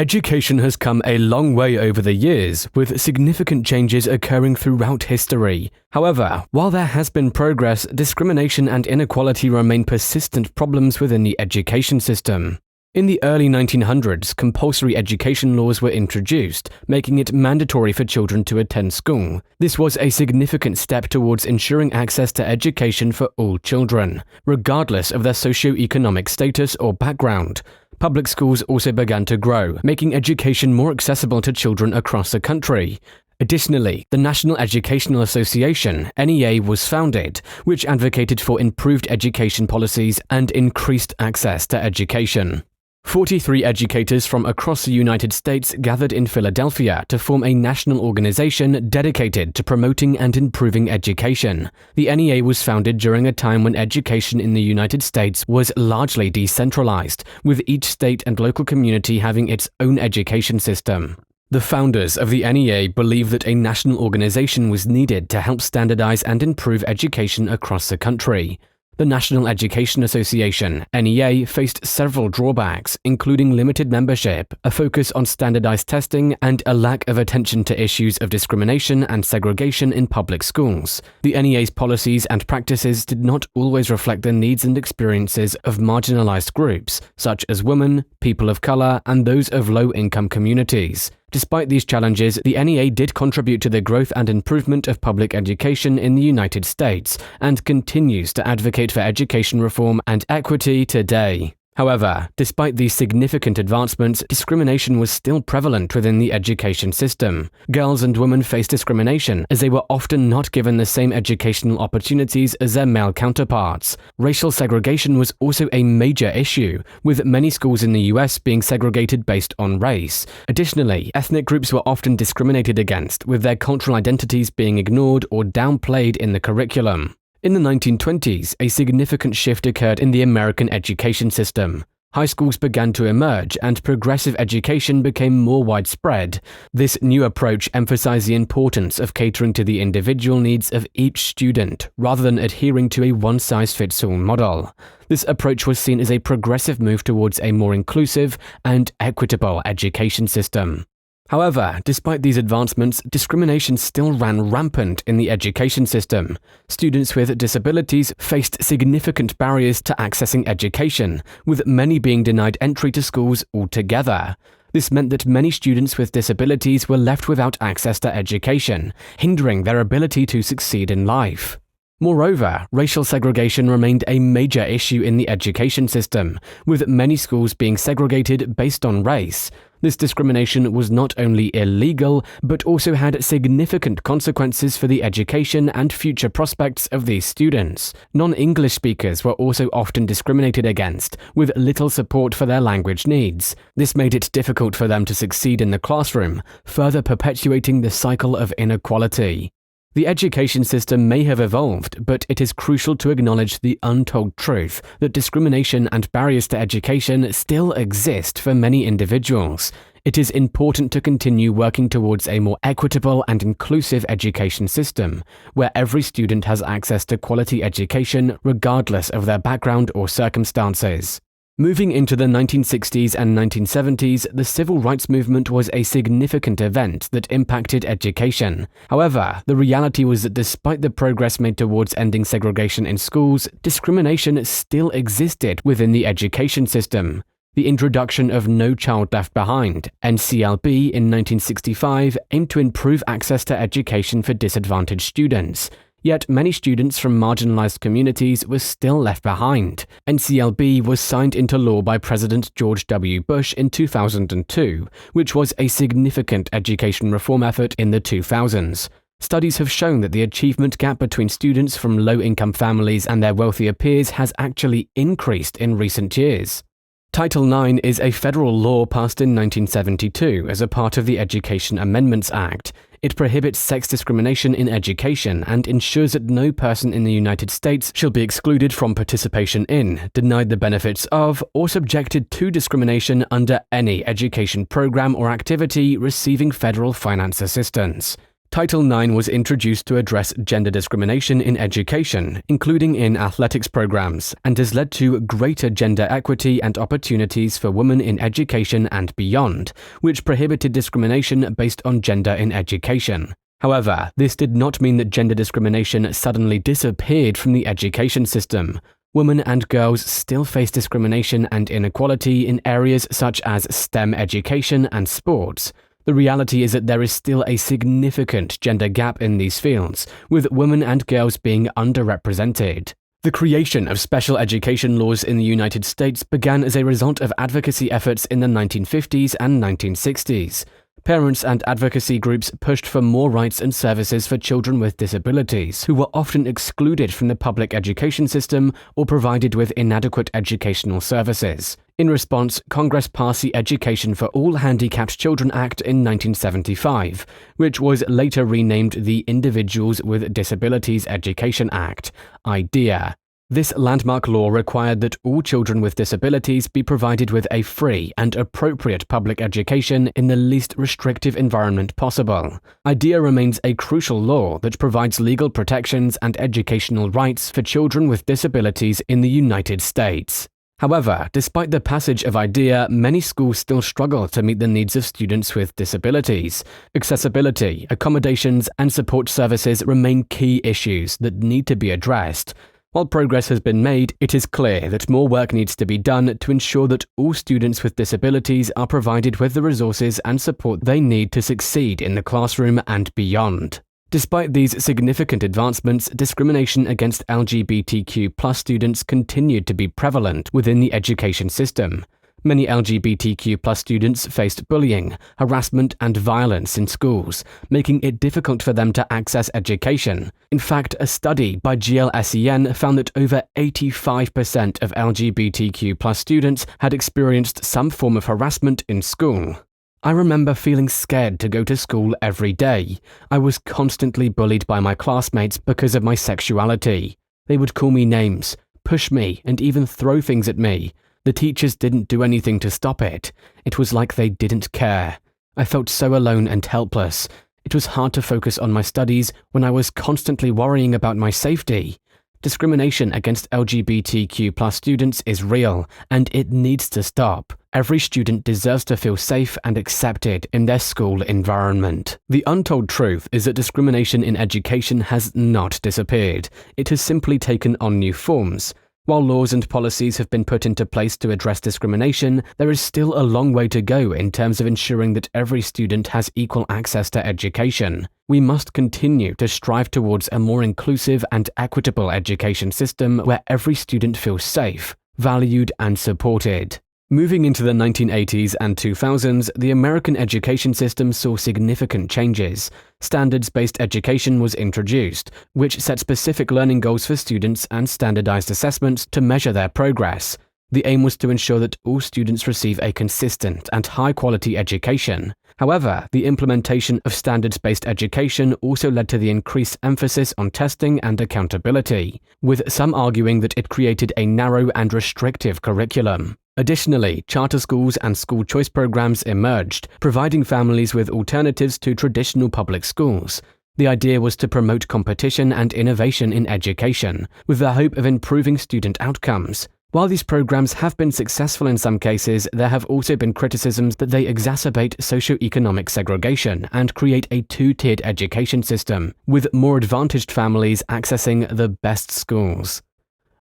Education has come a long way over the years, with significant changes occurring throughout history. However, while there has been progress, discrimination and inequality remain persistent problems within the education system. In the early 1900s, compulsory education laws were introduced, making it mandatory for children to attend school. This was a significant step towards ensuring access to education for all children, regardless of their socio-economic status or background. Public schools also began to grow, making education more accessible to children across the country. Additionally, the National Educational Association, NEA, was founded, which advocated for improved education policies and increased access to education. 43 educators from across the United States gathered in Philadelphia to form a national organization dedicated to promoting and improving education. The NEA was founded during a time when education in the United States was largely decentralized, with each state and local community having its own education system. The founders of the NEA believed that a national organization was needed to help standardize and improve education across the country. The National Education Association, NEA, faced several drawbacks, including limited membership, a focus on standardized testing, and a lack of attention to issues of discrimination and segregation in public schools. The NEA's policies and practices did not always reflect the needs and experiences of marginalized groups, such as women, people of color, and those of low-income communities. Despite these challenges, the NEA did contribute to the growth and improvement of public education in the United States and continues to advocate for education reform and equity today. However, despite these significant advancements, discrimination was still prevalent within the education system. Girls and women faced discrimination as they were often not given the same educational opportunities as their male counterparts. Racial segregation was also a major issue, with many schools in the US being segregated based on race. Additionally, ethnic groups were often discriminated against, with their cultural identities being ignored or downplayed in the curriculum. In the 1920s, a significant shift occurred in the American education system. High schools began to emerge and progressive education became more widespread. This new approach emphasized the importance of catering to the individual needs of each student, rather than adhering to a one-size-fits-all model. This approach was seen as a progressive move towards a more inclusive and equitable education system. However, despite these advancements, discrimination still ran rampant in the education system. Students with disabilities faced significant barriers to accessing education, with many being denied entry to schools altogether. This meant that many students with disabilities were left without access to education, hindering their ability to succeed in life. Moreover, racial segregation remained a major issue in the education system, with many schools being segregated based on race. This discrimination was not only illegal, but also had significant consequences for the education and future prospects of these students. Non-English speakers were also often discriminated against, with little support for their language needs. This made it difficult for them to succeed in the classroom, further perpetuating the cycle of inequality. The education system may have evolved, but it is crucial to acknowledge the untold truth that discrimination and barriers to education still exist for many individuals. It is important to continue working towards a more equitable and inclusive education system, where every student has access to quality education regardless of their background or circumstances. Moving into the 1960s and 1970s, the civil rights movement was a significant event that impacted education. However, the reality was that despite the progress made towards ending segregation in schools, discrimination still existed within the education system. The introduction of No Child Left Behind, NCLB, in 1965 aimed to improve access to education for disadvantaged students. Yet many students from marginalized communities were still left behind. NCLB was signed into law by President George W. Bush in 2002, which was a significant education reform effort in the 2000s. Studies have shown that the achievement gap between students from low-income families and their wealthier peers has actually increased in recent years. Title IX is a federal law passed in 1972 as a part of the Education Amendments Act. It prohibits sex discrimination in education and ensures that no person in the United States shall be excluded from participation in, denied the benefits of, or subjected to discrimination under any education program or activity receiving federal finance assistance. Title IX was introduced to address gender discrimination in education, including in athletics programs, and has led to greater gender equity and opportunities for women in education and beyond, which prohibited discrimination based on gender in education. However, this did not mean that gender discrimination suddenly disappeared from the education system. Women and girls still face discrimination and inequality in areas such as STEM education and sports. The reality is that there is still a significant gender gap in these fields, with women and girls being underrepresented. The creation of special education laws in the United States began as a result of advocacy efforts in the 1950s and 1960s. Parents and advocacy groups pushed for more rights and services for children with disabilities, who were often excluded from the public education system or provided with inadequate educational services. In response, Congress passed the Education for All Handicapped Children Act in 1975, which was later renamed the Individuals with Disabilities Education Act, IDEA. This landmark law required that all children with disabilities be provided with a free and appropriate public education in the least restrictive environment possible. IDEA remains a crucial law that provides legal protections and educational rights for children with disabilities in the United States. However, despite the passage of IDEA, many schools still struggle to meet the needs of students with disabilities. Accessibility, accommodations, and support services remain key issues that need to be addressed. While progress has been made, it is clear that more work needs to be done to ensure that all students with disabilities are provided with the resources and support they need to succeed in the classroom and beyond. Despite these significant advancements, discrimination against LGBTQ+ students continued to be prevalent within the education system. Many LGBTQ+ students faced bullying, harassment, and violence in schools, making it difficult for them to access education. In fact, a study by GLSEN found that over 85% of LGBTQ+ students had experienced some form of harassment in school. I remember feeling scared to go to school every day. I was constantly bullied by my classmates because of my sexuality. They would call me names, push me, and even throw things at me. The teachers didn't do anything to stop it. It was like they didn't care. I felt so alone and helpless. It was hard to focus on my studies when I was constantly worrying about my safety. Discrimination against LGBTQ+ students is real, and it needs to stop. Every student deserves to feel safe and accepted in their school environment. The untold truth is that discrimination in education has not disappeared. It has simply taken on new forms. While laws and policies have been put into place to address discrimination, there is still a long way to go in terms of ensuring that every student has equal access to education. We must continue to strive towards a more inclusive and equitable education system where every student feels safe, valued, and supported. Moving into the 1980s and 2000s, the American education system saw significant changes. Standards-based education was introduced, which set specific learning goals for students and standardized assessments to measure their progress. The aim was to ensure that all students receive a consistent and high-quality education. However, the implementation of standards-based education also led to the increased emphasis on testing and accountability, with some arguing that it created a narrow and restrictive curriculum. Additionally, charter schools and school choice programs emerged, providing families with alternatives to traditional public schools. The idea was to promote competition and innovation in education, with the hope of improving student outcomes. While these programs have been successful in some cases, there have also been criticisms that they exacerbate socioeconomic segregation and create a two-tiered education system, with more advantaged families accessing the best schools.